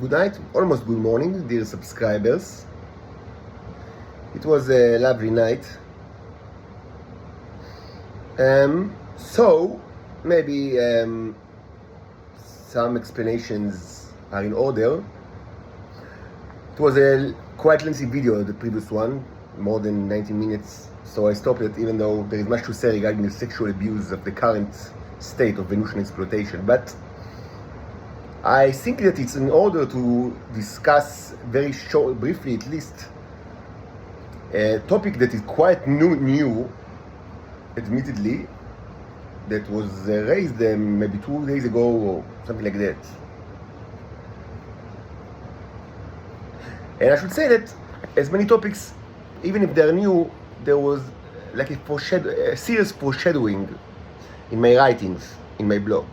Good night, almost good morning, dear subscribers. It was a lovely night. So maybe some explanations are in order. It was a quite lengthy video, the previous one, more than 90 minutes. So I stopped it, even though there is much to say regarding the sexual abuse of the current state of Venusian exploitation. But I think that it's in order to discuss very short, briefly at least, a topic that is quite new, admittedly, that was raised maybe 2 days ago or something like that. And I should say that as many topics, even if they're new, there was like a serious foreshadowing in my writings, in my blog.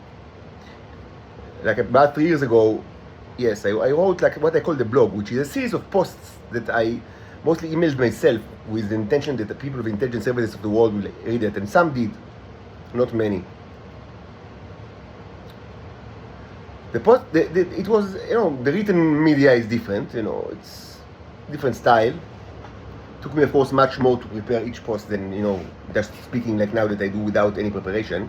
Like about 3 years ago, yes, I wrote like what I call the blog, which is a series of posts that I mostly emailed myself with the intention that the people of intelligence services of the world will read it, and some did, not many. The post, it was, the written media is different, it's different style. Took me, of course, much more to prepare each post than, just speaking like now that I do without any preparation.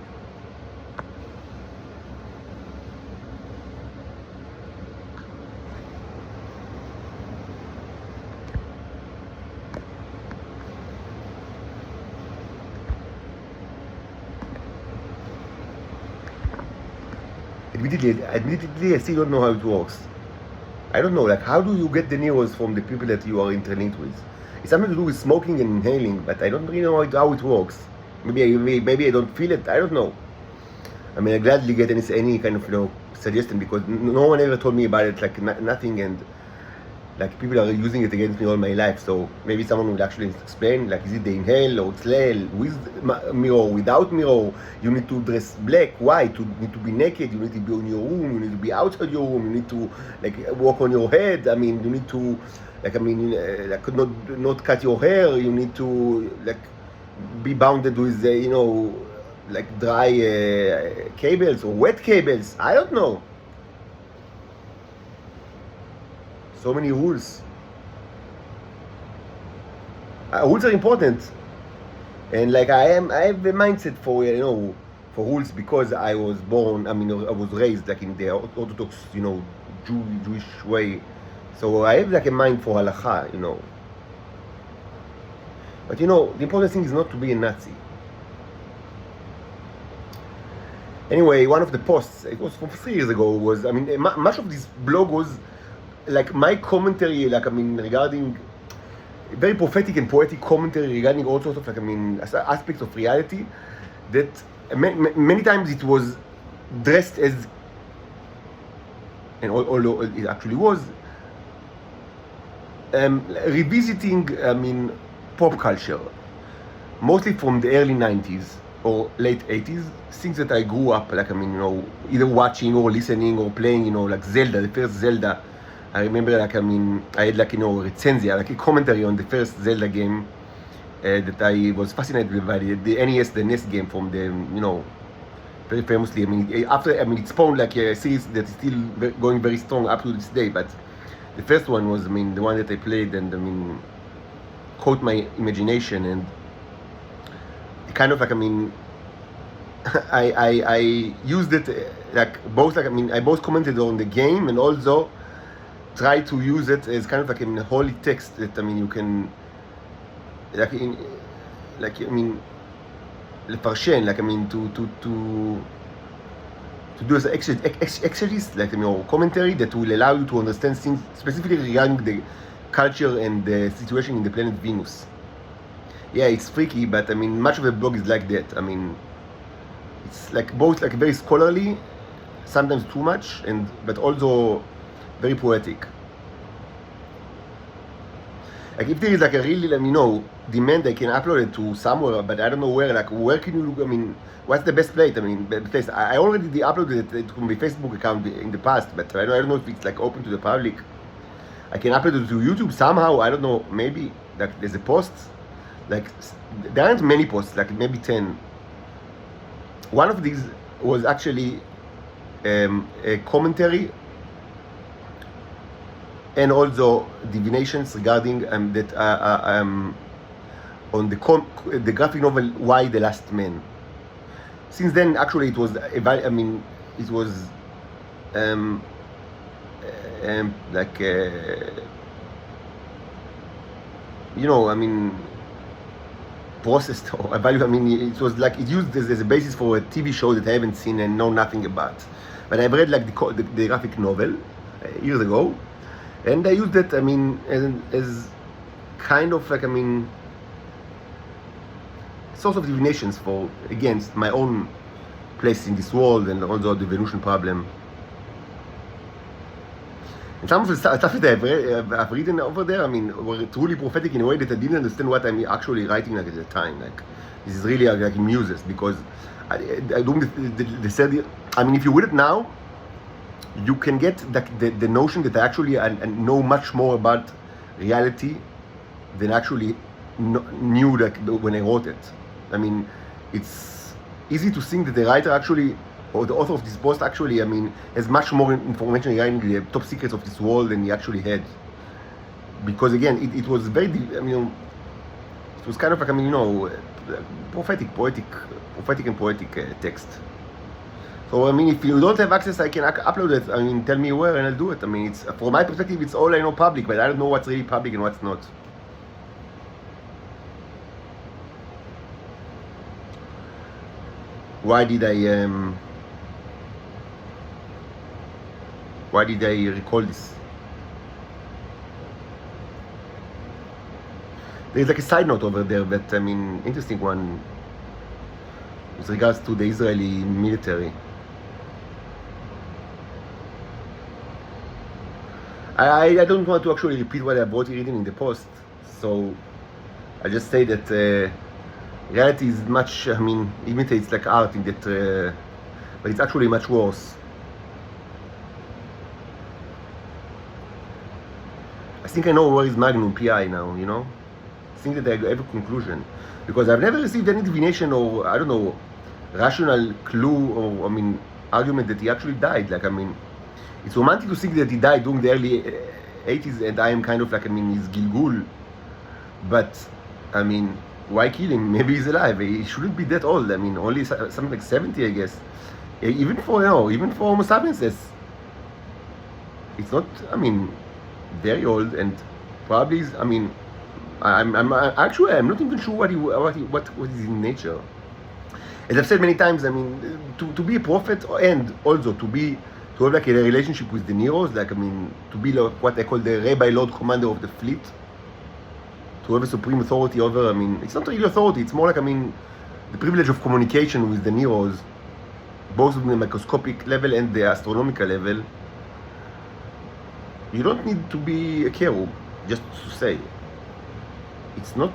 Admittedly, I still don't know how it works. I don't know, like, how do you get the news from the people that you are interlinked with? It's something to do with smoking and inhaling, but I don't really know how it works. Maybe I don't feel it. I don't know. I mean, I gladly get any kind of suggestion, because no one ever told me about it. Like nothing, and like people are using it against me all my life. So maybe someone would actually explain, like, is it the inhale or exhale, with mirror, without mirror? You need to dress black, white, you need to be naked, you need to be in your room, you need to be outside your room, you need to like walk on your head. I mean, you need to not cut your hair, you need to like be bounded with like dry cables or wet cables. I don't know. So many rules. Rules are important, and like I have a mindset for for rules, because I was born. I was raised like in the Orthodox Jewish way, so I have like a mind for halacha, But the important thing is not to be a Nazi. Anyway, one of the posts, it was from 3 years ago, was much of this blog was like my commentary, regarding very prophetic and poetic commentary regarding all sorts of aspects of reality, that many times it was dressed as, and although it actually was, revisiting pop culture, mostly from the early 90s or late 80s, things that I grew up either watching or listening or playing, like Zelda, the first Zelda. I remember I had recenzia, like a commentary on the first Zelda game that I was fascinated by, the NES, the NES game from the, very famously. It spawned like a series that is still going very strong up to this day, but the first one was, the one that I played, and caught my imagination, and kind of I used it I both commented on the game, and also try to use it as kind of like a holy text that you can לפרשן, to do as exegesis, or commentary that will allow you to understand things specifically regarding the culture and the situation in the planet Venus. Yeah, it's freaky, but much of the blog is like that. It's like both very scholarly, sometimes too much, but also very poetic. Like if there is a really demand, I can upload it to somewhere, but I don't know where. Where can you look? What's the best place? Place. I already uploaded it to my Facebook account in the past, but I don't know if it's open to the public. I can upload it to YouTube somehow. I don't know. Maybe there's a post. There aren't many posts. Maybe 10. One of these was actually a commentary and also divinations regarding that on the graphic novel Y the Last Man. Since then, actually, it was it was like processed or it was like it used as a basis for a TV show that I haven't seen and know nothing about. But I've read like the graphic novel years ago, and I used it as kind of like source of divinations for against my own place in this world and also the evolution problem. And some of the stuff that I've written over there, were truly prophetic in a way that I didn't understand what I'm actually writing at the time. Like, this is really like muses, because I don't the third year. If you read it now, you can get the notion that I actually know much more about reality than actually knew that when I wrote it. It's easy to think that the writer actually, or the author of this post actually, has much more information regarding the top secrets of this world than he actually had. Because again, it was very, it was kind of like, prophetic and poetic text. So if you don't have access, I can upload it. Tell me where and I'll do it. It's from my perspective, it's all I know public, but I don't know what's really public and what's not. Why did I recall this? There's like a side note over there that interesting one with regards to the Israeli military. I don't want to actually repeat what I brought written in the post, so I just say that reality is much, imitates like art in that, but it's actually much worse. I think I know where is Magnum PI now, I think that I have a conclusion. Because I've never received any divination or, I don't know, rational clue or, argument that he actually died. Like, it's romantic to think that he died during the early 80s and I am kind of like, his Gilgul. But, why kill him? Maybe he's alive. He shouldn't be that old. Only something like 70, I guess. Even for Homo sapiens, it's not, very old, and probably is, I'm not even sure what is in nature. As I've said many times, to be a prophet and also to have like a relationship with the Neros, like to be like what I call the Rabbi Lord Commander of the fleet, to have a supreme authority over, it's not really authority, it's more like, the privilege of communication with the Neros, both on the microscopic level and the astronomical level. You don't need to be a cherub, just to say. It's not,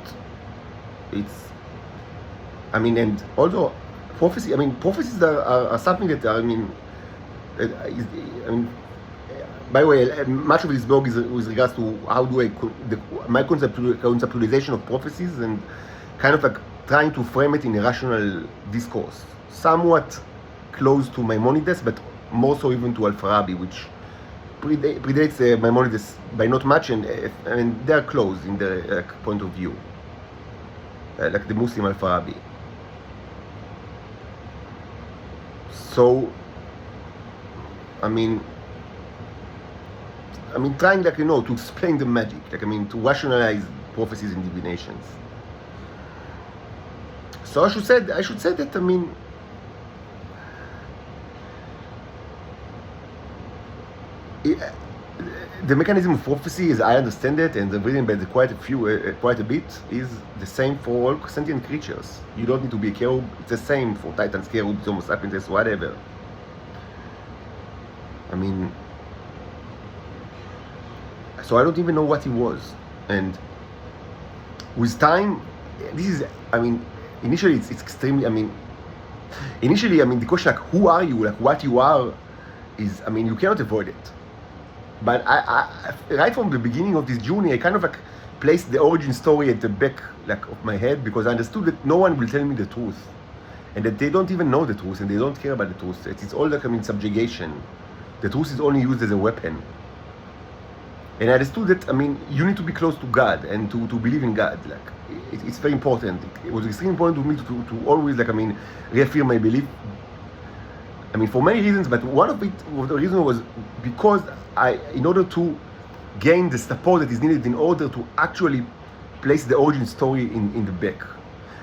and also, prophecies are something that, by the way, much of this blog is with regards to how do my conceptualization of prophecies and kind of like trying to frame it in a rational discourse. Somewhat close to Maimonides, but more so even to Al-Farabi, which predates Maimonides by not much, and they are close in their point of view, like the Muslim Al-Farabi. So, trying to explain the magic, to rationalize prophecies and divinations. So I should say that the mechanism of prophecy, as I understand it, and I've written by quite a bit, is the same for all sentient creatures. You don't need to be a cherub. It's the same for Titans, cherubs, Homo sapiens, whatever. So I don't even know what he was, and with time, this is, initially it's extremely, initially, the question like, who are you, like what you are, is, you cannot avoid it. But I right from the beginning of this journey, I kind of like placed the origin story at the back of my head, because I understood that no one will tell me the truth, and that they don't even know the truth, and they don't care about the truth. It's all like subjugation. The truth is only used as a weapon. And I understood that, I mean, you need to be close to God and to believe in God. Like, it's very important. It was extremely important to me to always, like, I mean, reaffirm my belief. I mean, for many reasons, but one of the reason was because in order to gain the support that is needed in order to actually place the origin story in the back.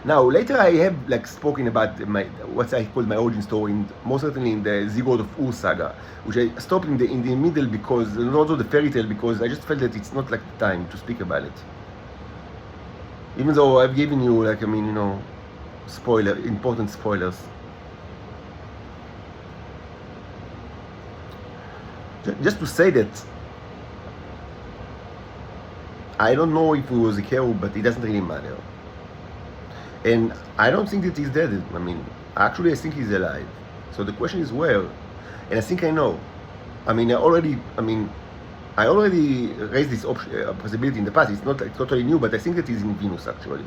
Now, later I have like spoken about what I call my origin story, most certainly in the Zygote of Ur saga, which I stopped in the middle because, and also the fairy tale, because I just felt that it's not like the time to speak about it. Even though I've given you, like, I mean, you know, important spoilers. Just to say that I don't know if he was a cherub, but it doesn't really matter. And I don't think that he's dead. I mean, actually, I think he's alive. So the question is where? And I think I know. I mean, I already raised this possibility in the past. It's not like totally new, but I think that he's in Venus actually.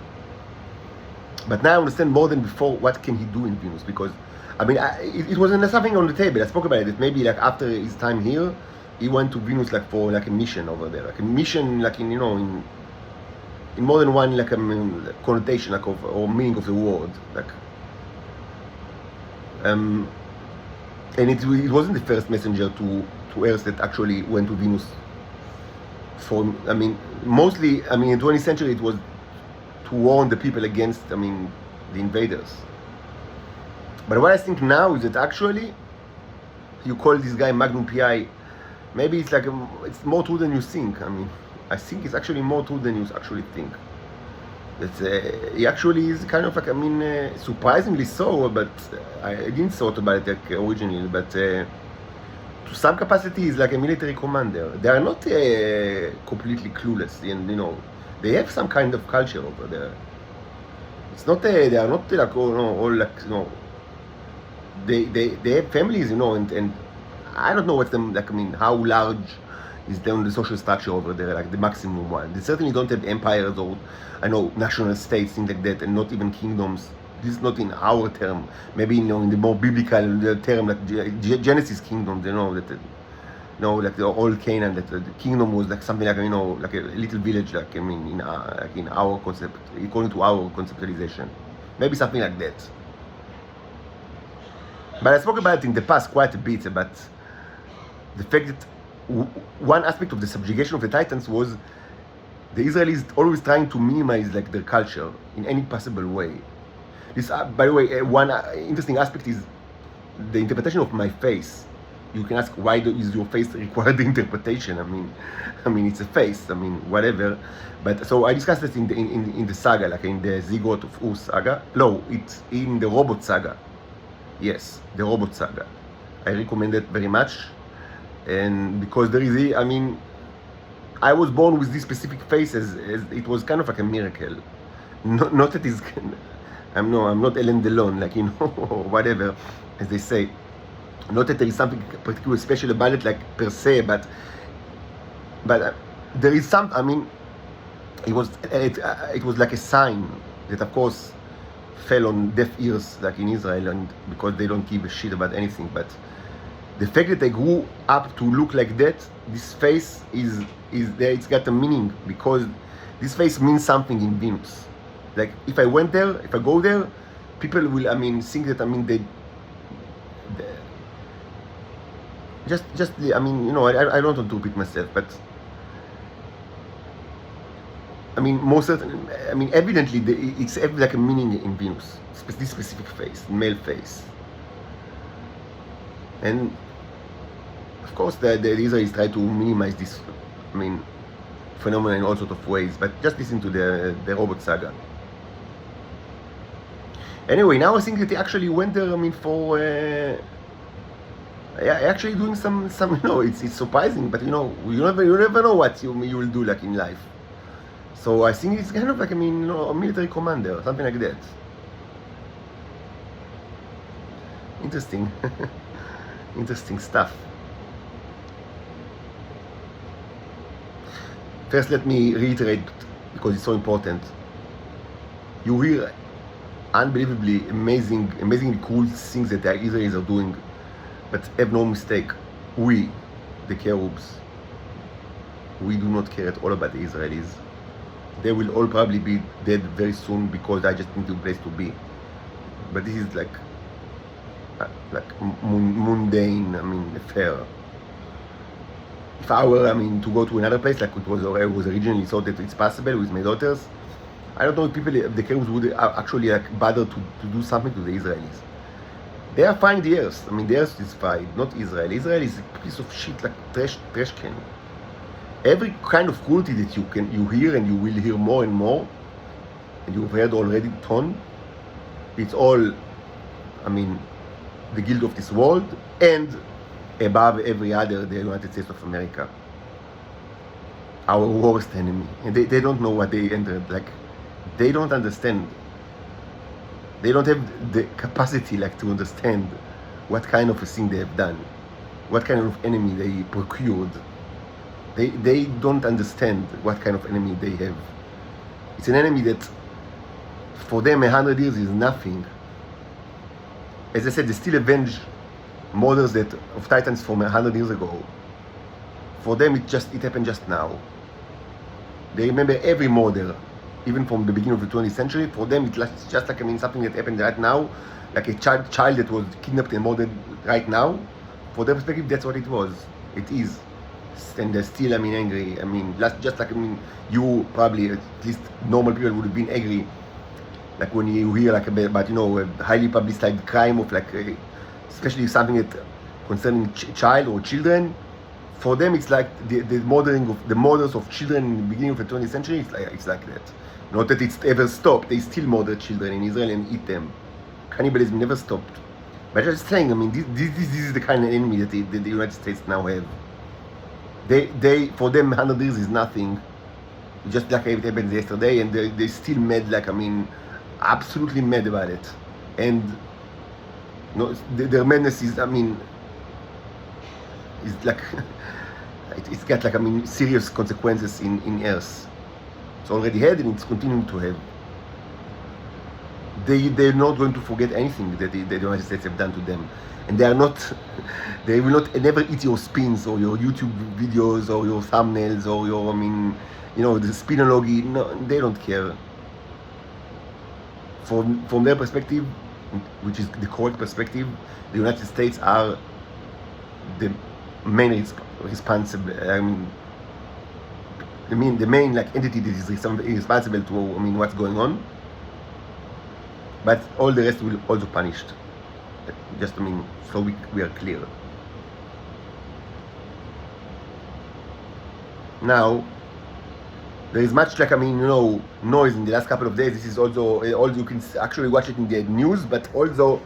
But now I understand more than before what can he do in Venus, because I mean, it wasn't something on the table. I spoke about it. That maybe like after his time here, he went to Venus like for like a mission over there, like a mission like in, you know, in more than one like connotation like of or meaning of the word, like and it wasn't the first messenger to Earth that actually went to Venus. For, I mean, mostly, I mean, in the 20th century it was to warn the people against, I mean, the invaders. But what I think now is that actually you call this guy Magnum PI, maybe it's like it's more true than you think. I mean, I think it's actually more true than you actually think. That he actually is kind of like, I mean, surprisingly so, but I didn't thought about it like originally, but to some capacity he's like a military commander. They are not completely clueless, and you know, they have some kind of culture over there. It's not they are not like all like, you know, they have families, you know, and I don't know what's them like, I mean, how large is down the social structure over there, like the maximum one. They certainly don't have empires or, I know, national states, things like that, and not even kingdoms. This is not in our term. Maybe, you know, in the more biblical term, like Genesis kingdom, you know, that, you know, like the old Canaan, that the kingdom was like something like, you know, like a little village, like, I mean, like in our concept, according to our conceptualization. Maybe something like that. But I spoke about it in the past quite a bit, about the fact that one aspect of the subjugation of the Titans was the Israelis always trying to minimize like their culture in any possible way. This, by the way, one interesting aspect is the interpretation of my face. You can ask, why is your face required the interpretation? I mean, it's a face. I mean, whatever. But so I discussed it in the saga, like in the Zygote of Ur saga. No, it's in the Robot saga. Yes, the Robot saga. I recommend it very much. And because there is, I mean, I was born with this specific face as it was kind of like a miracle. Not that it's, I'm not Ellen DeLon, like, you know, or whatever, as they say. Not that there is something particularly special about it, like per se, but there is some. I mean, it was like a sign that, of course, fell on deaf ears, like in Israel, and because they don't give a shit about anything, but. The fact that I grew up to look like that, this face is there. It's got a meaning, because this face means something in Venus. Like if I went there, if I go there, people will, I mean, think that, I mean, they just I mean, you know, I don't want to repeat myself, but I mean, most certainly, I mean, evidently, it's like a meaning in Venus. This specific face, male face, and. Of course, the Israelis try to minimize this, I mean, phenomenon in all sorts of ways. But just listen to the Robot saga. Anyway, now I think that they actually went there. I mean, for actually doing some. You know, it's surprising, but you know, you never know what you will do like in life. So I think it's kind of like, I mean, you know, a military commander, something like that. Interesting, interesting stuff. First, let me reiterate, because it's so important. You hear unbelievably amazingly cool things that the Israelis are doing, but have no mistake, we, the cherubs, we do not care at all about the Israelis. They will all probably be dead very soon because I just need a place to be. But this is like mundane, affair. If I were, to go to another place, like it was originally thought that it's possible with my daughters, I don't know if people, the Kurds would actually bother to do something to the Israelis. They are fine the earth. The earth is fine, not Israel. Israel is a piece of shit, like trash can. Every kind of cruelty that you hear, and you will hear more and more, and you've heard already ton, it's all, the guilt of this world, and above every other, the United States of America, our worst enemy. And they don't know what they entered. They don't understand. They don't have the capacity to understand what kind of a thing they have done, what kind of enemy they procured. They don't understand what kind of enemy they have. It's an enemy that for them 100 years is nothing. As I said, they still avenge murders of Titans from 100 years ago. For them it happened just now. They remember every murder, even from the beginning of the 20th century. For them it's just something that happened right now, like a child that was kidnapped and murdered right now. For their perspective, that's what it was. It is. And they're still angry. You probably, at least normal people, would have been angry when you hear about a highly publicized crime of especially something that concerning child or children. For them it's like the murders of children in the beginning of the 20th century. It's like that. Not that it's ever stopped. They still murder children in Israel and eat them. Cannibalism never stopped. But I'm just saying, this is the kind of enemy that the United States now have. They for them 100 years is nothing. Just like it happened yesterday, and they're still mad, absolutely mad about it. And their madness is, is it's got serious consequences in Earth. It's already had, and it's continuing to have. They're not going to forget anything that the United States have done to them, and they will not never eat your spins or your YouTube videos or your thumbnails or your the spinology. No, they don't care. From their perspective, which is the correct perspective, the United States are the main responsible. The main entity that is responsible to what's going on. But all the rest will also punished. Just so we are clear. Now, there is much noise in the last couple of days. This is also you can actually watch it in the news, but also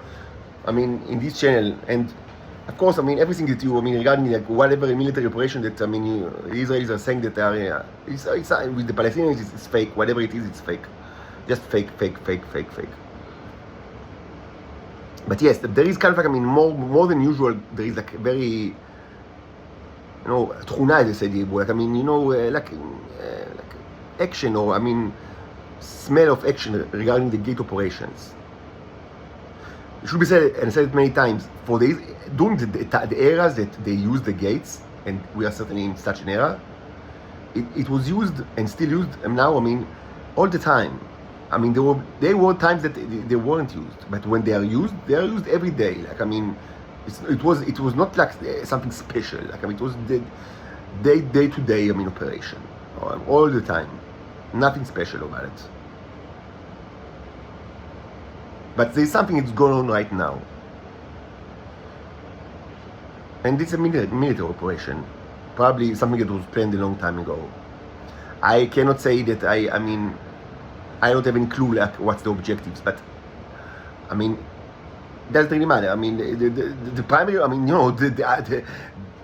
in this channel. And of course, everything that you regarding whatever military operation that Israelis are saying that they are it's with the Palestinians it's fake. Whatever it is, it's fake. Just fake. But yes, there is kind of more than usual. There is very תכונה, as they say in Hebrew, action, or smell of action regarding the gate operations. It should be said, and I said it many times, during the eras that they used the gates, and we are certainly in such an era, it was used and still used, and now all the time. There were times that they weren't used, but when they are used every day. It was not something special. It was the day-to-day operation, all the time. Nothing special about it. But there's something that's going on right now, and it's a military operation. Probably something that was planned a long time ago. I cannot say that I don't have any clue what's the objectives, but doesn't really matter. The primary,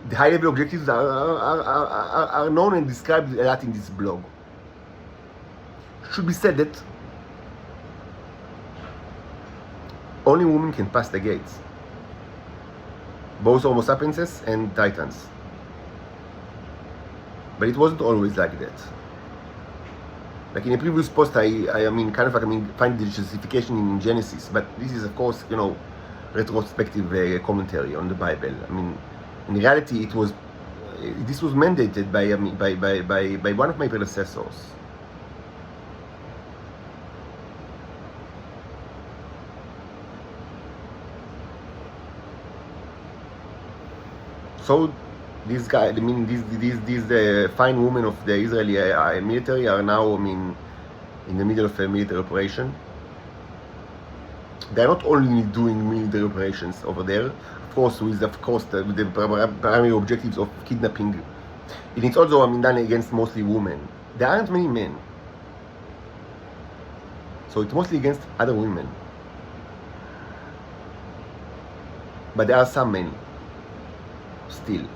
the high level objectives are known and described a lot in this blog. Should be said that only women can pass the gates, both Homo sapienses and Titans. But it wasn't always like that. In a previous post, I find the justification in Genesis, but this is, of course, retrospective commentary on the Bible. In reality, it was this was mandated by, by one of my predecessors. So these guys, I mean, these fine women of the Israeli military are now, I mean, in the middle of a military operation. They're not only doing military operations over there, of course, with the primary objectives of kidnapping. And it's also, I mean, done against mostly women. There aren't many men, so it's mostly against other women. But there are some men still.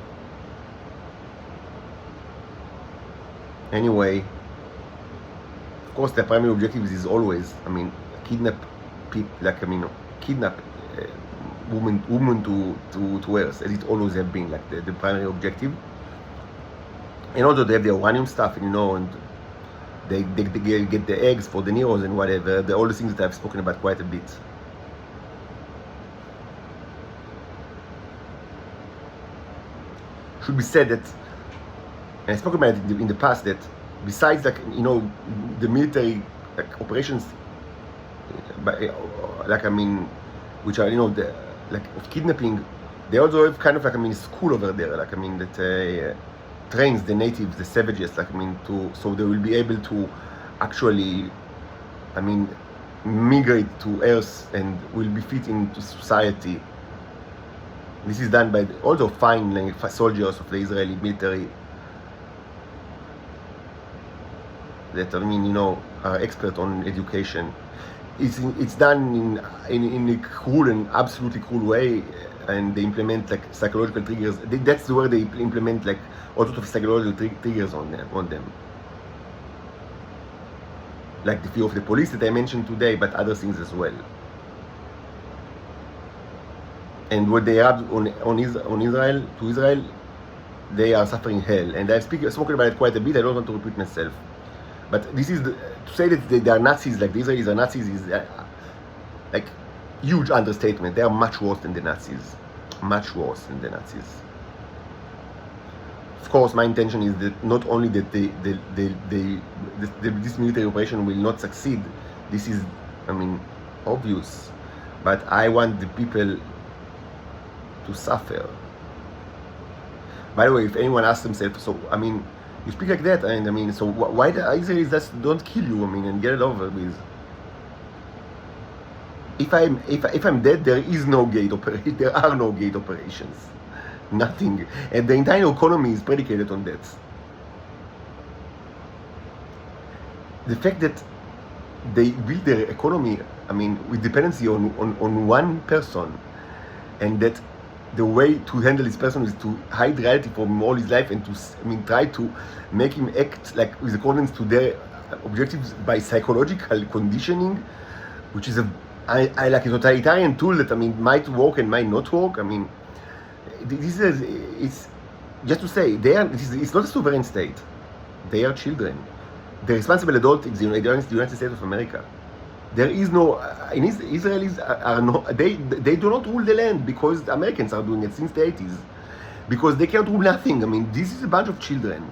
Anyway, of course, the primary objective is always, I mean, kidnap people, like, I mean, kidnap women to Earth, as it always have been, like the primary objective. And also they have the uranium stuff, you know, and they get the eggs for the Neros and whatever, all the things that I've spoken about quite a bit. Should be said that, and I spoke about it in the past, that besides, like, you know, the military, like, operations, like, I mean, which are, you know, the, like, of kidnapping, they also have kind of, like, I mean, school over there, like, I mean, that trains the natives, the savages, like, I mean, so they will be able to actually, I mean, migrate to Earth and will be fit into society. This is done by also fine, like, soldiers of the Israeli military that, I mean, you know, are expert on education. It's done in a cruel and absolutely cruel way, and they implement, like, psychological triggers. That's where they implement, like, all sorts of psychological triggers on them. Like the fear of the police that I mentioned today, but other things as well. And what they have on Israel, they are suffering hell. And I've spoken about it quite a bit. I don't want to repeat myself. But this is to say that they are Nazis, like the Israelis are Nazis, is like huge understatement. They are much worse than the Nazis, much worse than the Nazis. Of course, my intention is that not only that this military operation will not succeed. This is, I mean, obvious. But I want the people to suffer. By the way, if anyone asks themselves, so, I mean, you speak like that, and I mean, so why the Israelis just don't kill you, I mean, and get it over with? If I'm dead, there is no gate operation. There are no gate operations, nothing, and the entire economy is predicated on that. The fact that they build their economy, I mean, with dependency on one person, and that the way to handle this person is to hide reality from him all his life and to, I mean, try to make him act like with accordance to their objectives by psychological conditioning, which is I like a totalitarian tool that, I mean, might work and might not work. I mean, this is, it's just to say, it's not a sovereign state. They are children. The responsible adult is the United States of America. There is no, Israelis are no, they do not rule the land because the Americans are doing it since the 80s. Because they can't rule nothing. I mean, this is a bunch of children.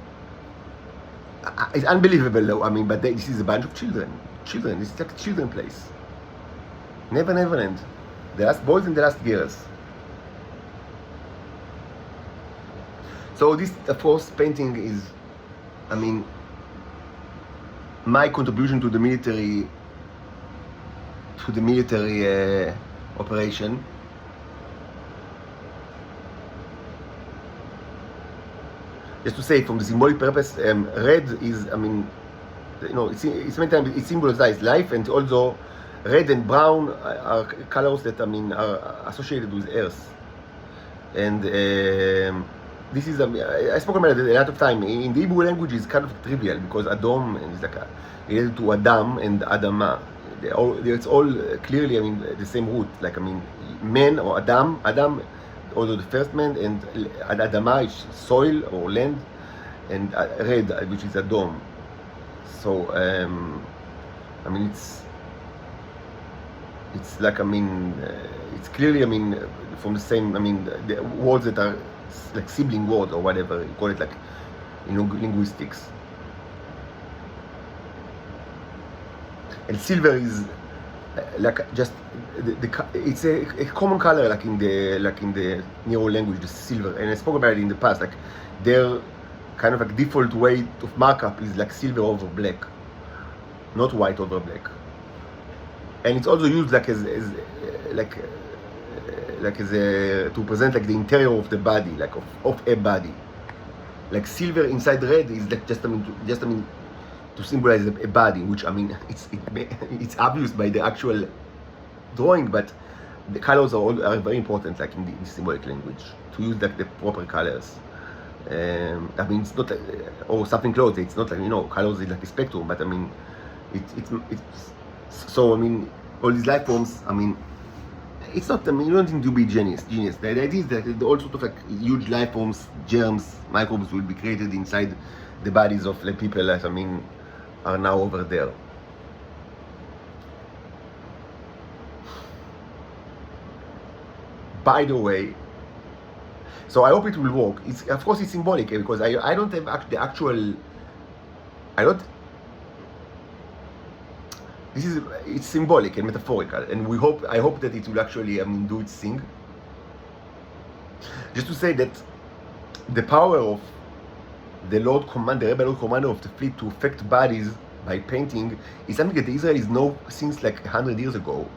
It's unbelievable though, I mean, but this is a bunch of children. Children, it's like a children place. Never end. The last boys and the last girls. So this, of course, painting is, I mean, my contribution to the military operation. Just to say, from the symbolic purpose, red is, I mean, you know, it's many times it symbolizes life, and also red and brown are colors that, I mean, are associated with earth. And this is, I spoke about it a lot of time. In the Hebrew language, it's kind of trivial because Adom is like related to Adam and Adama. It's all clearly, I mean, the same root. Like, I mean, man or Adam, although the first man, and Adama is soil or land, and red, which is Adom. So, I mean, it's like, I mean, it's clearly, I mean, from the same, I mean, the words that are like sibling word or whatever you call it, like in linguistics. And silver is like just it's a common color like in the Neo language, the silver. And I spoke about it in the past, like their kind of like default way of markup is like silver over black, not white over black. And it's also used like as to present like the interior of the body, like of a body. Like silver inside red is like just to symbolize a body, which it's obvious by the actual drawing, but the colors are very important, like in the symbolic language, to use like the proper colors. It's not or something close. It's not like colors is like a spectrum, but it's so all these life forms. It's not. You don't need to be genius. The idea is that all sort of like huge life forms, germs, microbes will be created inside the bodies of the people that are now over there. By the way, so I hope it will work. Of course it's symbolic because I don't have the actual. It's symbolic and metaphorical, and I hope that it will actually do its thing. Just to say that the power of the rebel Lord Commander of the fleet to affect bodies by painting is something that the Israelis know since like 100 years ago,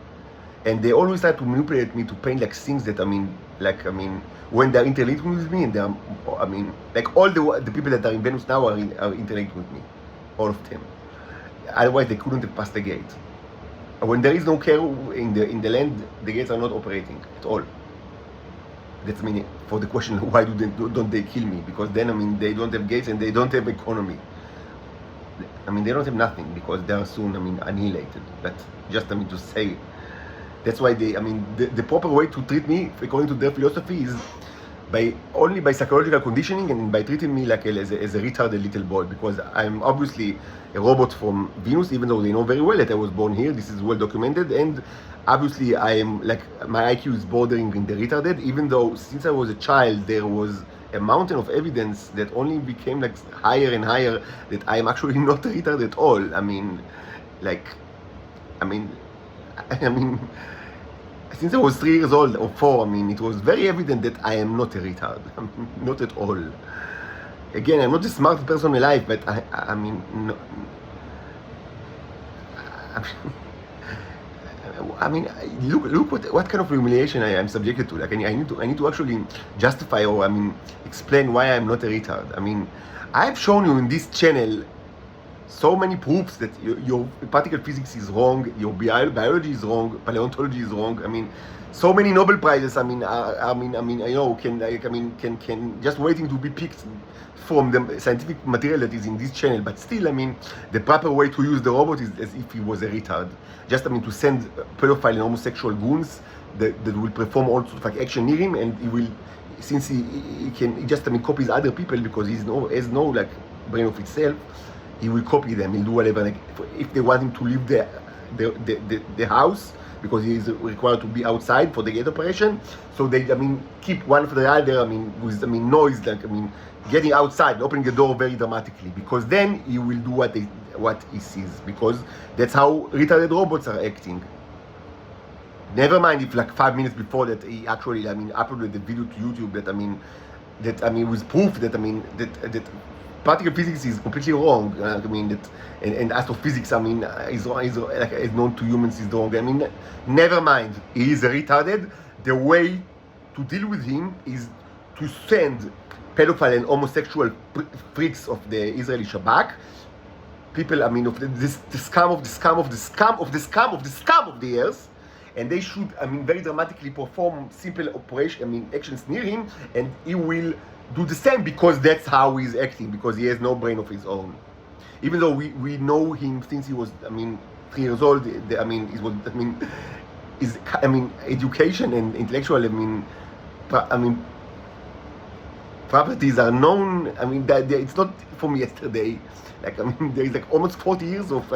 and they always try to manipulate me to paint like things that when they're interacting with me, and they're like all the people that are in Venus now are interacting with me, all of them. Otherwise, they couldn't have passed the gate. When there is no care in the land, the gates are not operating at all. That's for the question, why don't they kill me? Because then they don't have gates and they don't have economy. They don't have nothing because they are soon annihilated. But just to say, that's why the proper way to treat me according to their philosophy is only by psychological conditioning and by treating me like as a retarded little boy, because I'm obviously a robot from Venus, even though they know very well that I was born here. This is well documented, and obviously I am like, my IQ is bordering in the retarded, even though since I was a child there was a mountain of evidence that only became like higher and higher that I am actually not retarded at all. Since I was 3 years old or 4, it was very evident that I am not a retard. Not at all. Again, I'm not the smartest person alive, but look what kind of humiliation I am subjected to. Like I need to actually justify or explain why I'm not a retard. I've shown you in this channel so many proofs that your particle physics is wrong, your biology is wrong, paleontology is wrong. So many Nobel prizes. Can just waiting to be picked from the scientific material that is in this channel. But still, the proper way to use the robot is as if he was a retard. Just to send pedophile and homosexual goons that will perform all sorts of like action near him, and he will, since he just copies other people because he has no like brain of itself. He will copy them. He'll do whatever. Like if they want him to leave the house because he is required to be outside for the gate operation, so they keep one for the other. With noise, like getting outside, opening the door very dramatically, because then he will do what he sees, because that's how retarded robots are acting. Never mind if like 5 minutes before that he actually uploaded the video to YouTube that with proof that that particle physics is completely wrong. And astrophysics is known to humans is wrong. Never mind, he is retarded. The way to deal with him is to send pedophile and homosexual freaks of the Israeli Shabak, people of the scum of the scum of the scum of the scum of the scum of the earth, and they should very dramatically perform simple operation actions near him, and he will do the same because that's how he's acting, because he has no brain of his own. Even though we know him since he was 3 years old. His education and intellectual properties are known. It's not from yesterday. There is almost 40 years of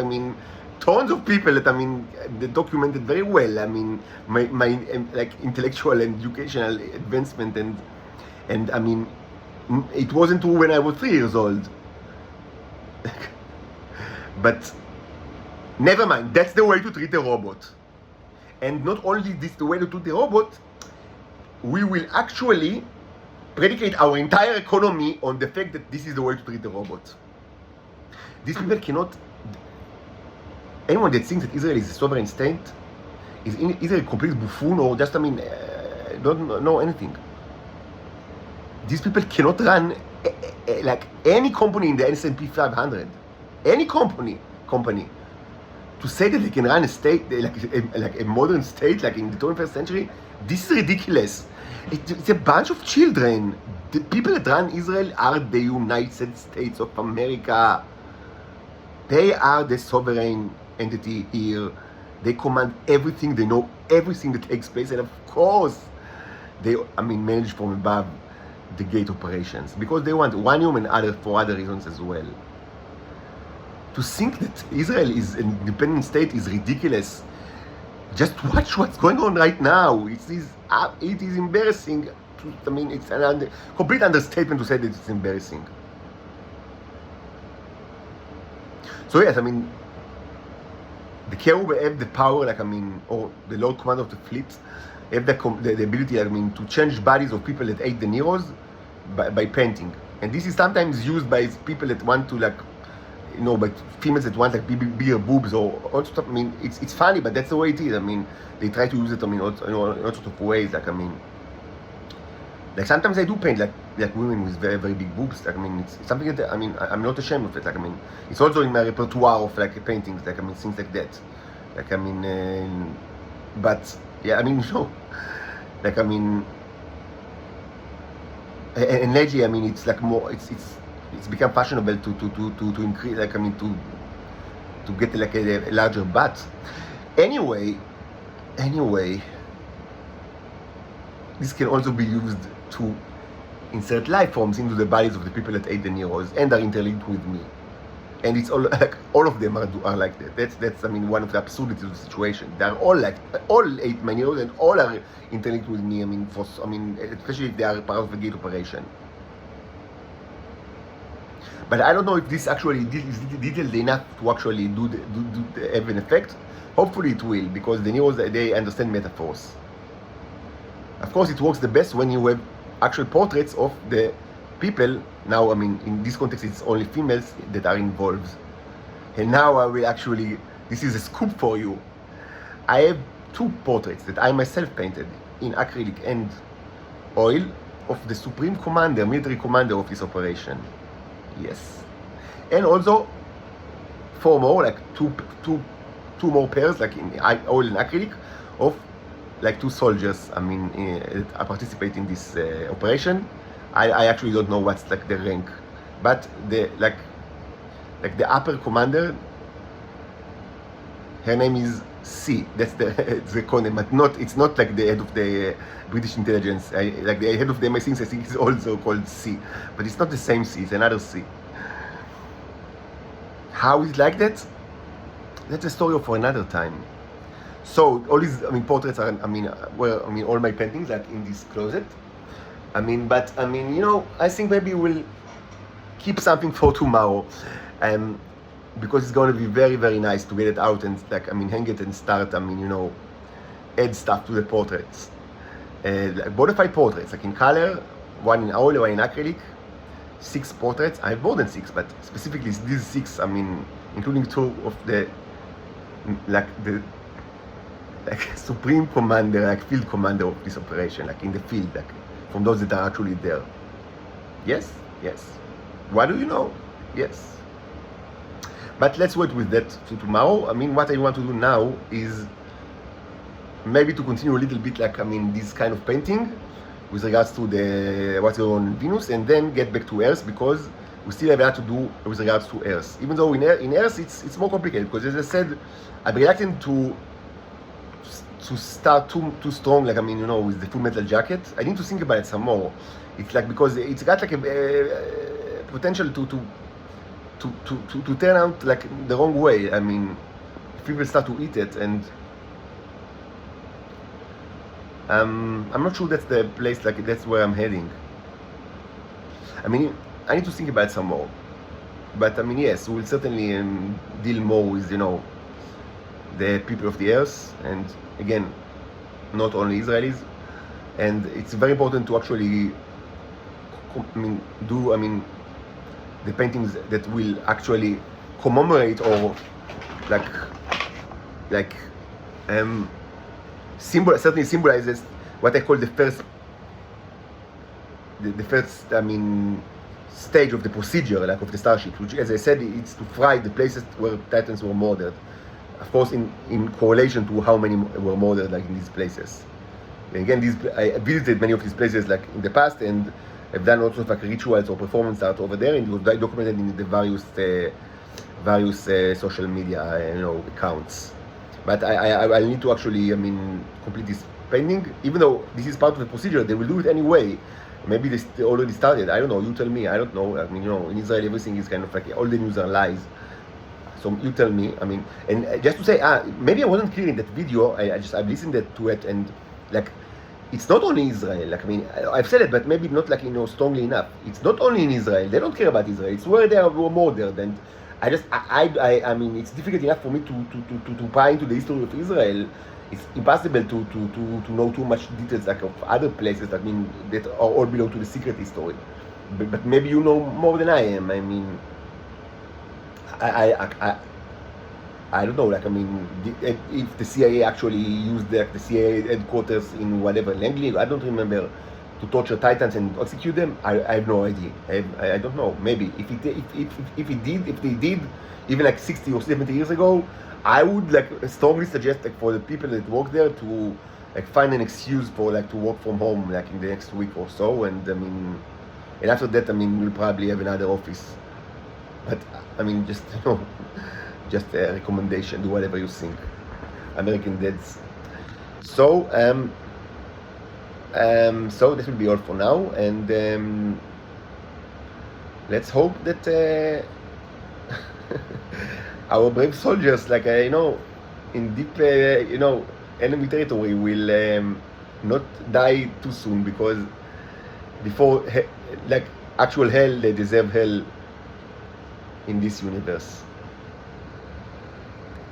tons of people that documented very well my intellectual and educational advancement, And I mean, it wasn't true when I was 3 years old. But never mind, that's the way to treat a robot. And not only this the way to treat a robot, we will actually predicate our entire economy on the fact that this is the way to treat a robot. These people cannot... Anyone that thinks that Israel is a sovereign state is either a complete buffoon or just, don't know anything. These people cannot run like any company in the S&P 500. Any company. To say that they can run a state, like a modern state, like in the 21st century, this is ridiculous. It's a bunch of children. The people that run Israel are the United States of America. They are the sovereign entity here. They command everything. They know everything that takes place, and of course, they manage from above the gate operations because they want one human for other reasons as well. To think that Israel is an independent state is ridiculous. Just watch what's going on right now. It is embarrassing. It's a complete understatement to say that it's embarrassing. So yes, the Cherub have the power, or the Lord Commander of the fleet, have the ability, to change bodies of people that ate the Neros by painting. And this is sometimes used by people that want to, but females that want bigger boobs or all stuff. It's funny, but that's the way it is. They try to use it, all sorts of ways. Sometimes I do paint like women with very, very big boobs. It's something that I'm not ashamed of it. It's also in my repertoire of paintings. Things like that. But yeah, and lately, it's more. It's become fashionable to increase, to get a larger butt. Anyway, this can also be used to insert life forms into the bodies of the people that ate the Neros and are interlinked with me. And it's all of them are like that. That's one of the absurdities of the situation. They are all ate my Neros and all are interlinked with me. Especially if they are part of the gate operation. But I don't know if this actually is detailed enough to actually have an effect. Hopefully it will, because the Neros, they understand metaphors. Of course, it works the best when you have actual portraits of the people. Now, in this context, it's only females that are involved. And now I will actually, this is a scoop for you. I have 2 portraits that I myself painted in acrylic and oil of the Supreme Commander, military commander of this operation. Yes. And also 4 more, two more pairs, in oil and acrylic, of 2 soldiers, participate in this operation. I actually don't know what's the rank, but the the upper commander, her name is C. That's the codename, but it's not like the head of the British intelligence. The head of the MI6, I think, is also called C, but it's not the same C. It's another C. How is it like that? That's a story for another time. So all these portraits are all my paintings in this closet. I think maybe we'll keep something for tomorrow, because it's going to be very, very nice to get it out and hang it and start add stuff to the portraits, modified portraits in color, 1 in oil, 1 in acrylic, 6 portraits. I have more than 6, but specifically these 6, including 2 of the Supreme Commander, field commander of this operation, in the field, from those that are actually there. Yes. What do you know? Yes. But let's wait with that to tomorrow. What I want to do now is maybe to continue a little bit this kind of painting with regards to the what's going on in Venus, and then get back to Earth, because we still have a lot to do with regards to Earth. Even though in Earth it's more complicated, because as I said, I'm reluctant to start too strong, with the Full Metal Jacket. I need to think about it some more. It's because it's got a potential to turn out the wrong way. If people start to eat it, and I'm not sure that's the place, that's where I'm heading. I mean, I need to think about it some more. But I mean, yes, we'll certainly deal more with, the people of the earth, and again, not only Israelis. And it's very important to actually, do the paintings that will actually commemorate or like certainly symbolizes what I call the first stage of the procedure, like of the starship, which, as I said, it's to fry the places where Titans were murdered. Of course, in correlation to how many were murdered, like in these places. And again, I visited many of these places, like in the past, and I've done lots of like rituals or performance art over there, and it was documented in the various social media, accounts. But I need to actually, complete this painting, even though this is part of the procedure. They will do it anyway. Maybe they already started. I don't know. You tell me. I don't know. In Israel, everything is kind of like all the news are lies. So you tell me. And just to say, maybe I wasn't clear in that video. I've listened to it, and like, it's not only Israel. Like, I've said it, but maybe not like strongly enough. It's not only in Israel. They don't care about Israel. It's where they were murdered. And it's difficult enough for me to pry into the history of Israel. It's impossible to know too much details like of other places that all belong to the secret history. But maybe you know more than I am. I don't know. Like, if the CIA actually used the CIA headquarters in whatever Langley, I don't remember, to torture Titans and execute them. I have no idea. I don't know. Maybe if they did, even like 60 or 70 years ago, I would like strongly suggest like for the people that work there to like find an excuse for like to work from home like in the next week or so, and and after that we'll probably have another office. But just just a recommendation. Do whatever you think. American Dads. So so this will be all for now, and let's hope that our brave soldiers, like in deep enemy territory, will not die too soon, because before like actual hell, they deserve hell in this universe.